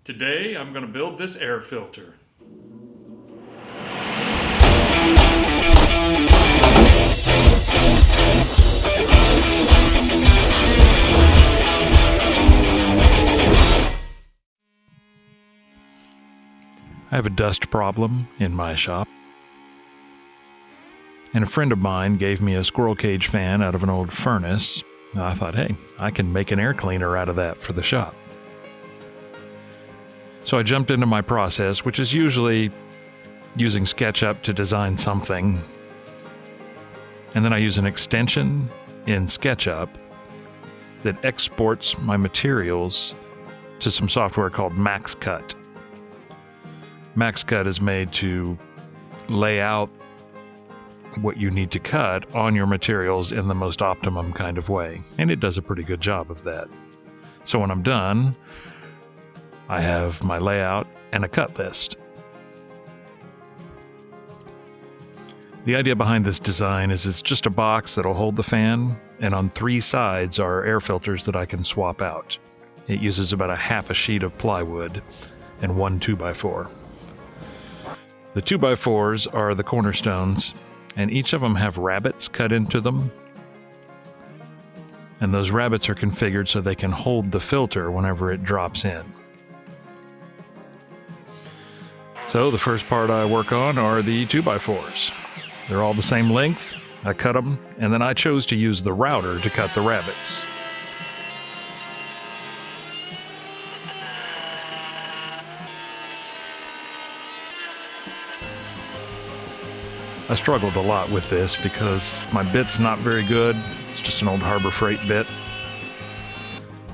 Today I'm going to build this air filter. I have a dust problem in my shop, and a friend of mine gave me a squirrel cage fan out of an old furnace. And I thought, hey, I can make an air cleaner out of that for the shop. So I jumped into my process, which is usually using SketchUp to design something. And then I use an extension in SketchUp that exports my materials to some software called MaxCut. MaxCut is made to lay out what you need to cut on your materials in the most optimum kind of way. And it does a pretty good job of that. So when I'm done, I have my layout and a cut list. The idea behind this design is it's just a box that'll hold the fan, and on 3 sides are air filters that I can swap out. It uses about a half a sheet of plywood and 1 2x4. The 2x4s are the cornerstones, and each of them have rabbets cut into them. And those rabbets are configured so they can hold the filter whenever it drops in. So the first part I work on are the 2x4s. They're all the same length. I cut them, and then I chose to use the router to cut the rabbets. I struggled a lot with this because my bit's not very good. It's just an old Harbor Freight bit.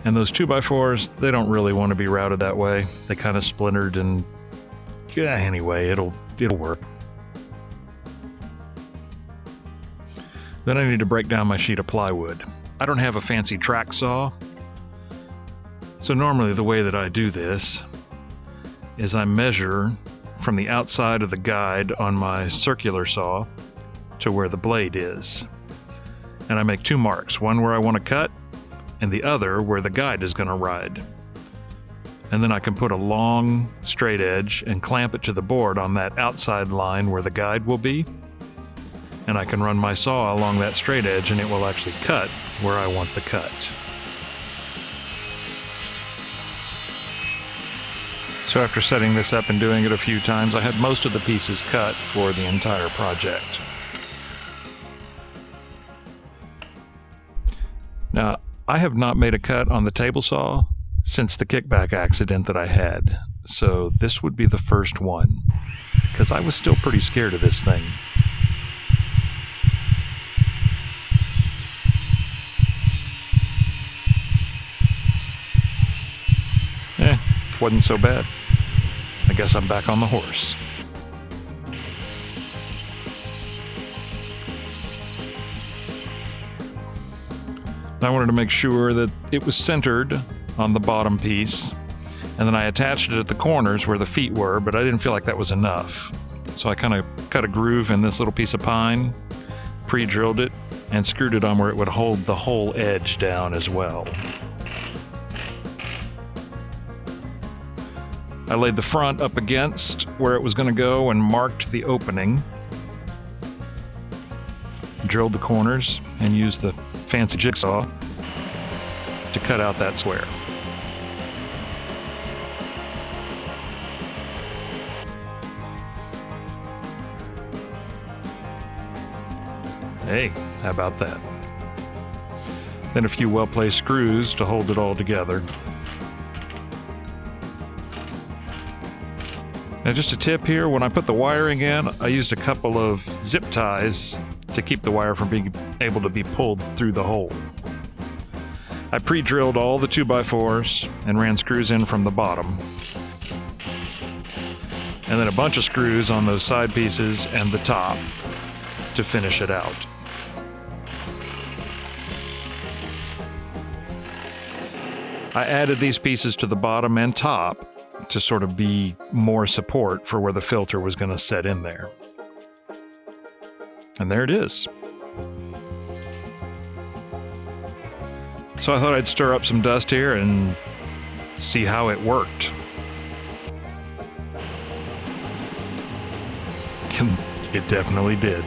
And those 2x4s, they don't really want to be routed that way. They kind of splintered, and yeah, anyway, it'll work. Then I need to break down my sheet of plywood. I don't have a fancy track saw. So normally the way that I do this is I measure from the outside of the guide on my circular saw to where the blade is. And I make 2 marks, one where I want to cut and the other where the guide is going to ride. And then I can put a long straight edge and clamp it to the board on that outside line where the guide will be. And I can run my saw along that straight edge and it will actually cut where I want the cut. So after setting this up and doing it a few times, I had most of the pieces cut for the entire project. Now, I have not made a cut on the table saw since the kickback accident that I had, so this would be the first one, because I was still pretty scared of this thing. Wasn't so bad. I guess I'm back on the horse. I wanted to make sure that it was centered on the bottom piece, and then I attached it at the corners where the feet were, but I didn't feel like that was enough. So I kind of cut a groove in this little piece of pine, pre-drilled it, and screwed it on where it would hold the whole edge down as well. I laid the front up against where it was going to go and marked the opening. Drilled the corners and used the fancy jigsaw to cut out that square. Hey, how about that? Then a few well-placed screws to hold it all together. Now just a tip here, when I put the wiring in, I used a couple of zip ties to keep the wire from being able to be pulled through the hole. I pre-drilled all the 2x4s and ran screws in from the bottom. And then a bunch of screws on those side pieces and the top to finish it out. I added these pieces to the bottom and top to sort of be more support for where the filter was going to set in there. And there it is. So I thought I'd stir up some dust here and see how it worked. It definitely did.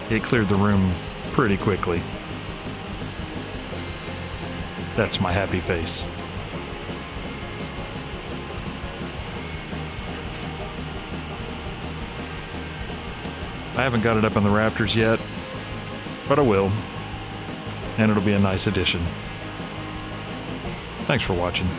It cleared the room pretty quickly. That's my happy face. I haven't got it up in the rafters yet, but I will, and it'll be a nice addition. Thanks for watching.